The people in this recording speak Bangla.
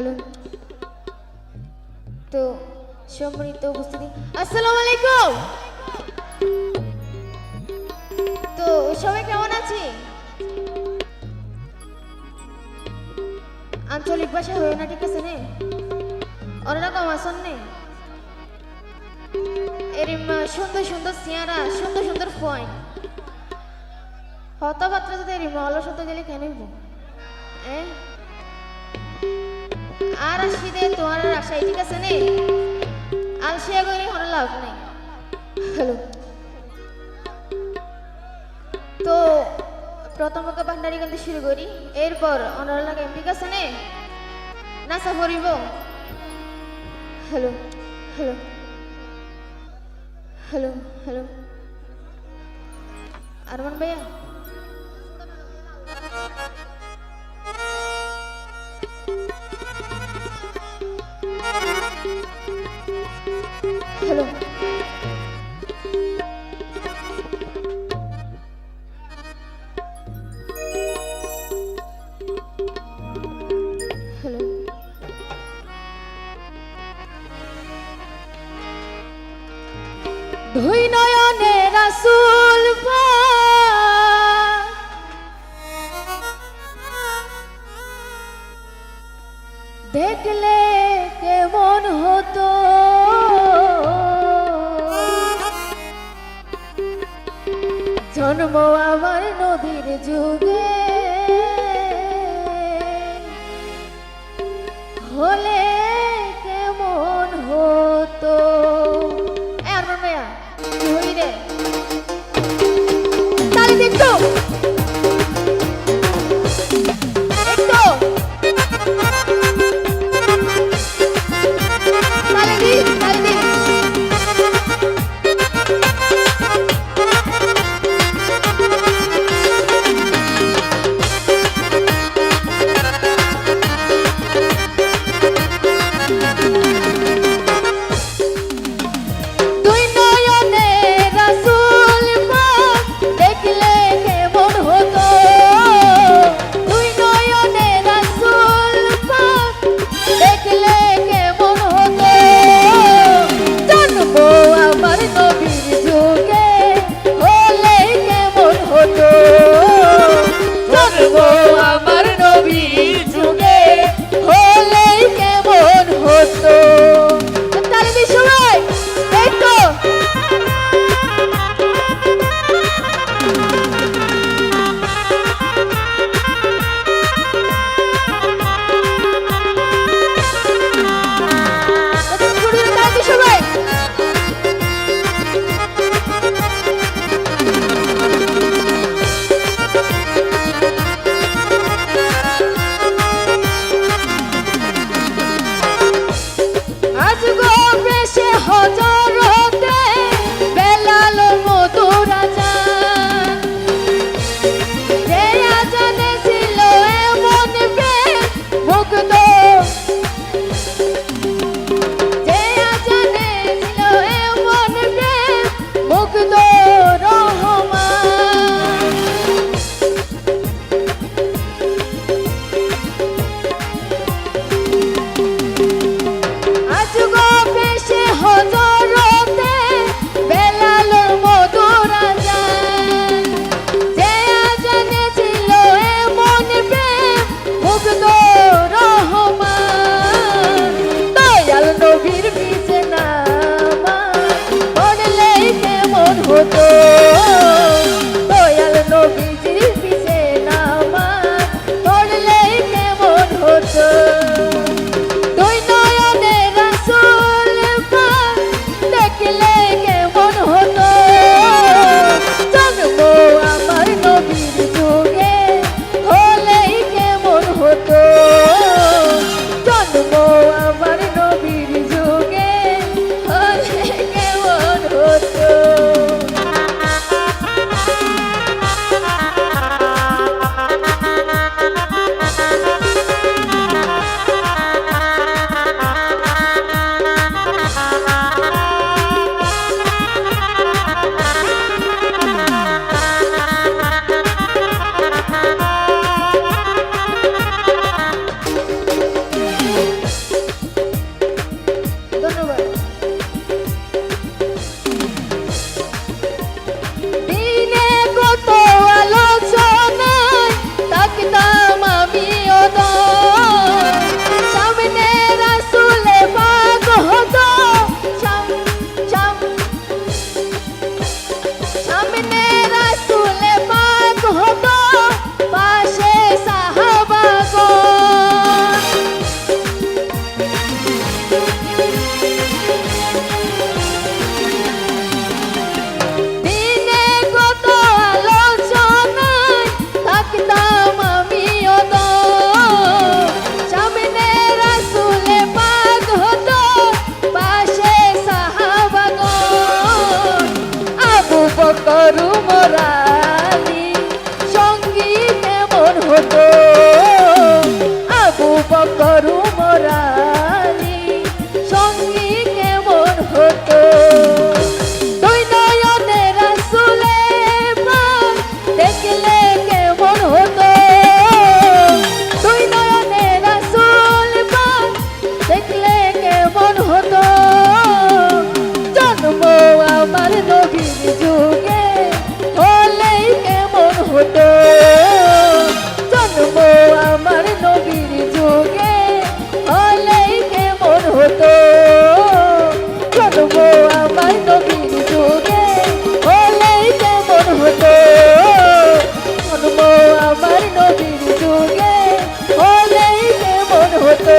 হ্যালো। তো সম্মানিত উপস্থিতি, আসসালামু আলাইকুম। তো সবাই কেমন আছে? আঞ্চলিক ভাষা হয়ে না, ঠিক আছে নে? অন্যরকম আসন নে। এরম সুন্দর সুন্দর চেহারা, সুন্দর সুন্দর পয়েন্ট হতবাত্রা যদি এরম অলসতা গেলে কেন আর আসি দে তোমার আশাই, ঠিক আছে নে? আলসিয়া করে কোনো লাভ নেই। হ্যালো। তো প্রথমকে ভান্ডারি কিন্তু শুরু করি, এরপর অনার লাগে, ঠিক আছে নে? নাচা পড়িব। Hello hello hello hello. Arman ভাইয়া, হ্যালো। হ্যালো। দুই নয়নে রাসূল দেখলে কেমন হতো, জন্ম আমার নবীর যুগে হলে কেমন হতো। আরমান ভাইয়া হই রে, তাহলে দেখতো মরালি সঙ্গী কেমন হতো দুই নয়নে রাসূলে পাক দেখলে কেমন হতো দুই নয়নে রাসূল পাক দেখলে কেমন হতো জন্ম আমার নবীর যুগে হলেই কেমন হতো জন্ম আমার নবীর যুগে হলেই কেমন হতো জন্ম আমার নবীর যুগে হলেই কেমন হতো জন্ম আমার নবীর যুগে হলেই কেমন হতো